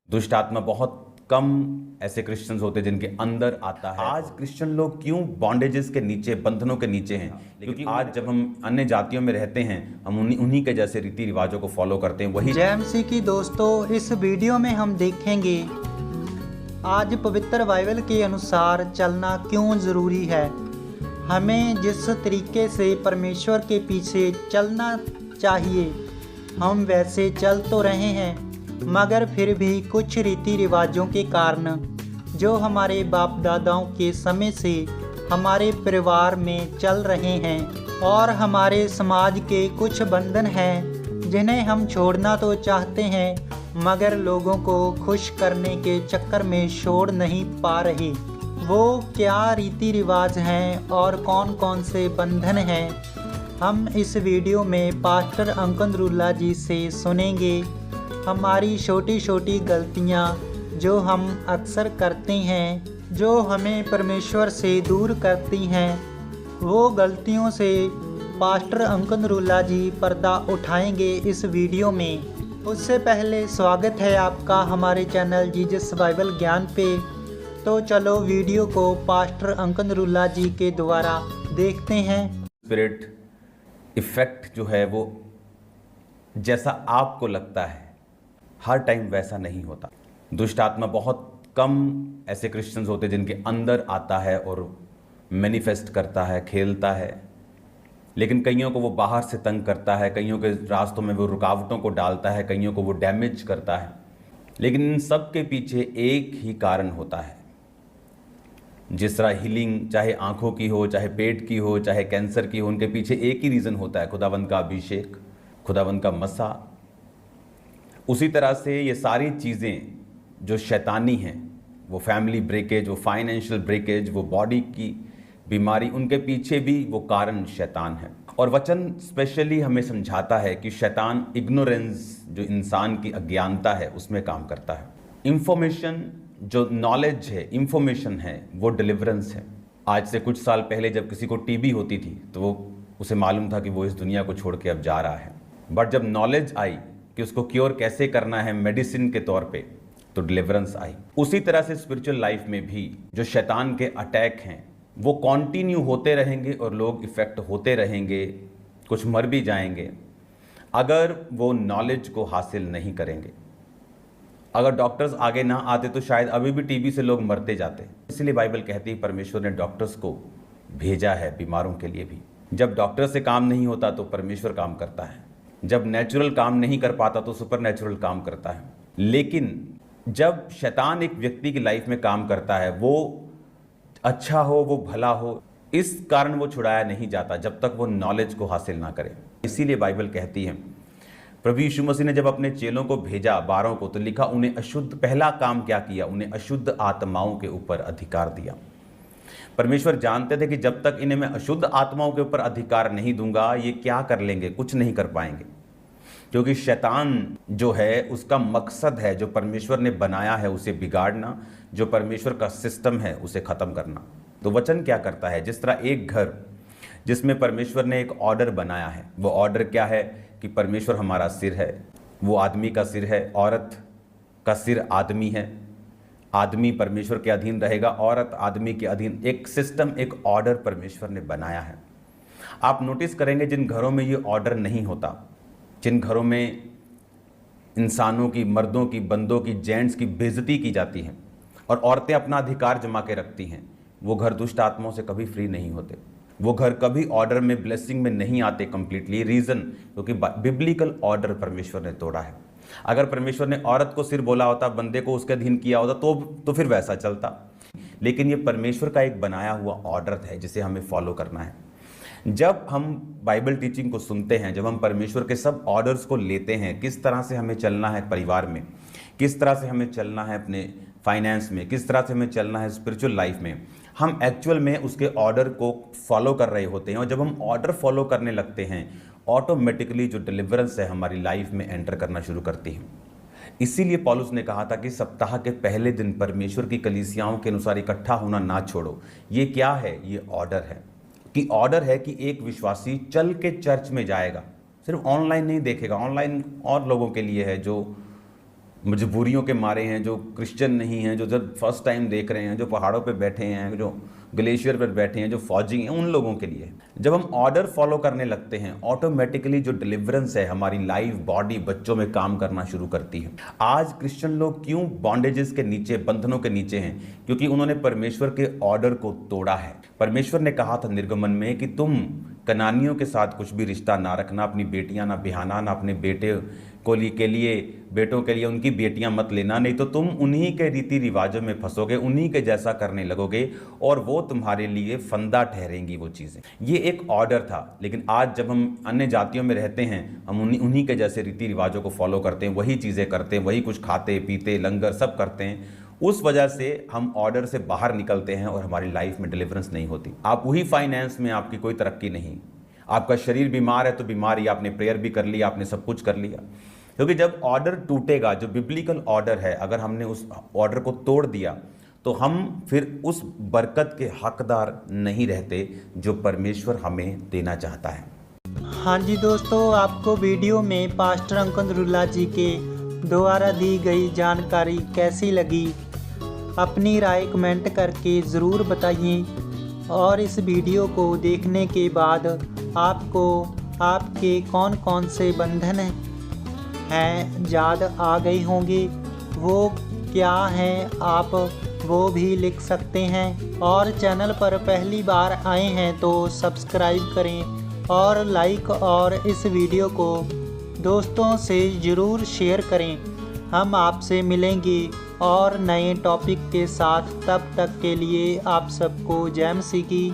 दुष्ट आत्मा बहुत कम ऐसे क्रिश्चियंस होते हैं जिनके अंदर आता है। आज क्रिश्चियन लोग क्यों बॉन्डेजेस के नीचे, बंधनों के नीचे हैं? क्योंकि आज जब हम अन्य जातियों में रहते हैं, हम उन्हीं के जैसे रीति रिवाजों को फॉलो करते हैं। वही जय मसीह की दोस्तों, इस वीडियो में हम देखेंगे आज पवित्र बाइबल के अनुसार चलना क्यों ज़रूरी है। हमें जिस तरीके से परमेश्वर के पीछे चलना चाहिए, हम वैसे चल तो रहे हैं, मगर फिर भी कुछ रीति रिवाजों के कारण जो हमारे बाप दादाओं के समय से हमारे परिवार में चल रहे हैं और हमारे समाज के कुछ बंधन हैं जिन्हें हम छोड़ना तो चाहते हैं, मगर लोगों को खुश करने के चक्कर में छोड़ नहीं पा रहे। वो क्या रीति रिवाज हैं और कौन कौन से बंधन हैं, हम इस वीडियो में पास्टर अंकन रुल्ला जी से सुनेंगे। हमारी छोटी छोटी गलतियाँ जो हम अक्सर करते हैं, जो हमें परमेश्वर से दूर करती हैं, वो गलतियों से पास्टर अंकन रुल्ला जी पर्दा उठाएंगे इस वीडियो में। उससे पहले स्वागत है आपका हमारे चैनल जीसस बाइबल ज्ञान पे। तो चलो वीडियो को पास्टर अंकन रुल्ला जी के द्वारा देखते हैं। स्पिरिट इफेक्ट जो है वो जैसा आपको लगता है हर टाइम वैसा नहीं होता। दुष्ट आत्मा बहुत कम ऐसे क्रिश्चियंस होते हैं जिनके अंदर आता है और मैनिफेस्ट करता है, खेलता है, लेकिन कईयों को वो बाहर से तंग करता है, कईयों के रास्तों में वो रुकावटों को डालता है, कईयों को वो डैमेज करता है। लेकिन इन सब के पीछे एक ही कारण होता है। जिस तरह हीलिंग चाहे आंखों की हो, चाहे पेट की हो, चाहे कैंसर की हो, उनके पीछे एक ही रीज़न होता है, खुदावंद का अभिषेक, खुदावंद का मसा। उसी तरह से ये सारी चीज़ें जो शैतानी हैं, वो फैमिली ब्रेकेज, वो फाइनेंशियल ब्रेकेज, वो बॉडी की बीमारी, उनके पीछे भी वो कारण शैतान है। और वचन स्पेशली हमें समझाता है कि शैतान इग्नोरेंस, जो इंसान की अज्ञानता है, उसमें काम करता है। इंफॉर्मेशन, जो नॉलेज है, इंफॉर्मेशन है, वो डिलीवरेंस है। आज से कुछ साल पहले जब किसी को टीबी होती थी तो वो उसे मालूम था कि वो इस दुनिया को छोड़ के अब जा रहा है, बट जब नॉलेज आई कि उसको क्योर कैसे करना है मेडिसिन के तौर पे, तो डिलीवरेंस आई। उसी तरह से स्पिरिचुअल लाइफ में भी जो शैतान के अटैक हैं वो कंटिन्यू होते रहेंगे और लोग इफेक्ट होते रहेंगे, कुछ मर भी जाएंगे अगर वो नॉलेज को हासिल नहीं करेंगे। अगर डॉक्टर्स आगे ना आते तो शायद अभी भी टीबी से लोग मरते जाते। इसलिए बाइबल कहती है परमेश्वर ने डॉक्टर्स को भेजा है बीमारों के लिए भी। जब डॉक्टर से काम नहीं होता तो परमेश्वर काम करता है, जब नेचुरल काम नहीं कर पाता तो सुपर नेचुरल काम करता है। लेकिन जब शैतान एक व्यक्ति की लाइफ में काम करता है, वो अच्छा हो, वो भला हो, इस कारण वो छुड़ाया नहीं जाता जब तक वो नॉलेज को हासिल ना करे। इसीलिए बाइबल कहती है, प्रभु यीशु मसीह ने जब अपने चेलों को भेजा 12 को, तो लिखा उन्हें अशुद्ध, पहला काम क्या किया, उन्हें अशुद्ध आत्माओं के ऊपर अधिकार दिया। परमेश्वर जानते थे कि जब तक इन्हें मैं अशुद्ध आत्माओं के ऊपर अधिकार नहीं दूंगा, ये क्या कर लेंगे, कुछ नहीं कर पाएंगे। क्योंकि शैतान जो है उसका मकसद है, जो परमेश्वर ने बनाया है उसे बिगाड़ना, जो परमेश्वर का सिस्टम है उसे ख़त्म करना। तो वचन क्या करता है, जिस तरह एक घर जिसमें परमेश्वर ने एक ऑर्डर बनाया है, वो ऑर्डर क्या है कि परमेश्वर हमारा सिर है, वो आदमी का सिर है, औरत का सिर आदमी है, आदमी परमेश्वर के अधीन रहेगा, औरत आदमी के अधीन। एक सिस्टम, एक ऑर्डर परमेश्वर ने बनाया है। आप नोटिस करेंगे जिन घरों में ये ऑर्डर नहीं होता, जिन घरों में इंसानों की, मर्दों की, बंदों की, जेंट्स की बेइज्जती की जाती है और औरतें अपना अधिकार जमा के रखती हैं, वो घर दुष्ट आत्माओं से कभी फ्री नहीं होते। वो घर कभी ऑर्डर में, ब्लेसिंग में नहीं आते कंप्लीटली। रीज़न क्योंकि बिब्लिकल ऑर्डर परमेश्वर ने तोड़ा है। अगर परमेश्वर ने औरत को सिर बोला होता, बंदे को उसके अधीन किया होता, तो फिर वैसा चलता। लेकिन ये परमेश्वर का एक बनाया हुआ ऑर्डर है जिसे हमें फॉलो करना है। जब हम बाइबल टीचिंग को सुनते हैं, जब हम परमेश्वर के सब ऑर्डर्स को लेते हैं, किस तरह से हमें चलना है परिवार में, किस तरह से हमें चलना है अपने फाइनेंस में, किस तरह से हमें चलना है स्पिरिचुअल लाइफ में, हम एक्चुअल में उसके ऑर्डर को फॉलो कर रहे होते हैं। और जब हम ऑर्डर फॉलो करने लगते हैं, ऑटोमेटिकली जो डिलीवरेंस है हमारी लाइफ में एंटर करना शुरू करती है। इसीलिए पौलुस ने कहा था कि सप्ताह के पहले दिन परमेश्वर की कलीसियाओं के अनुसार इकट्ठा होना ना छोड़ो। ये क्या है? ये ऑर्डर है कि एक विश्वासी चल के चर्च में जाएगा, सिर्फ ऑनलाइन नहीं देखेगा। ऑनलाइन और लोगों के लिए है जो मजबूरियों के मारे हैं, जो क्रिश्चियन नहीं हैं, जो जब फर्स्ट टाइम देख रहे हैं, जो पहाड़ों पे बैठे हैं, जो ग्लेशियर पर बैठे हैं, जो फौजी हैं, उन लोगों के लिए जब हम ऑर्डर फॉलो करने लगते हैं, ऑटोमेटिकली जो डिलीवरेंस है हमारी लाइफ, बॉडी, बच्चों में काम करना शुरू करती है। आज क्रिश्चियन लोग क्यों बॉन्डेजेस के नीचे, बंधनों के नीचे हैं? क्योंकि उन्होंने परमेश्वर के ऑर्डर को तोड़ा है। परमेश्वर ने कहा था निर्गमन में कि तुम कनानियों के साथ कुछ भी रिश्ता ना रखना, अपनी बेटियां ना बिहाना, ना अपने बेटे के लिए, बेटों के लिए उनकी बेटियां मत लेना, नहीं तो तुम उन्हीं के रीति रिवाजों में फंसोगे, उन्हीं के जैसा करने लगोगे और वो तुम्हारे लिए फंदा ठहरेंगी वो चीज़ें। ये एक ऑर्डर था, लेकिन आज जब हम अन्य जातियों में रहते हैं, हम उन्हीं के जैसे रीति रिवाजों को फॉलो करते हैं, वही चीज़ें करते हैं, वही कुछ खाते पीते लंगर सब करते हैं। उस वजह से हम ऑर्डर से बाहर निकलते हैं और हमारी लाइफ में डिलीवरेंस नहीं होती। आप वही फाइनेंस में आपकी कोई तरक्की नहीं, आपका शरीर बीमार है तो बीमारी, आपने प्रेयर भी कर लिया, आपने सब कुछ कर लिया। क्योंकि जब ऑर्डर टूटेगा, जो बिब्लिकल ऑर्डर है, अगर हमने उस ऑर्डर को तोड़ दिया तो हम फिर उस बरकत के हकदार नहीं रहते जो परमेश्वर हमें देना चाहता है। हाँ जी दोस्तों, आपको वीडियो में पास्टर अंकन रुल्ला जी के द्वारा दी गई जानकारी कैसी लगी? अपनी राय कमेंट करके ज़रूर बताइए। और इस वीडियो को देखने के बाद आपको आपके कौन कौन से बंधन हैं याद आ गए होंगे, वो क्या हैं आप वो भी लिख सकते हैं। और चैनल पर पहली बार आए हैं तो सब्सक्राइब करें और लाइक और इस वीडियो को दोस्तों से ज़रूर शेयर करें। हम आपसे मिलेंगे और नए टॉपिक के साथ, तब तक के लिए आप सबको जय मसीह की।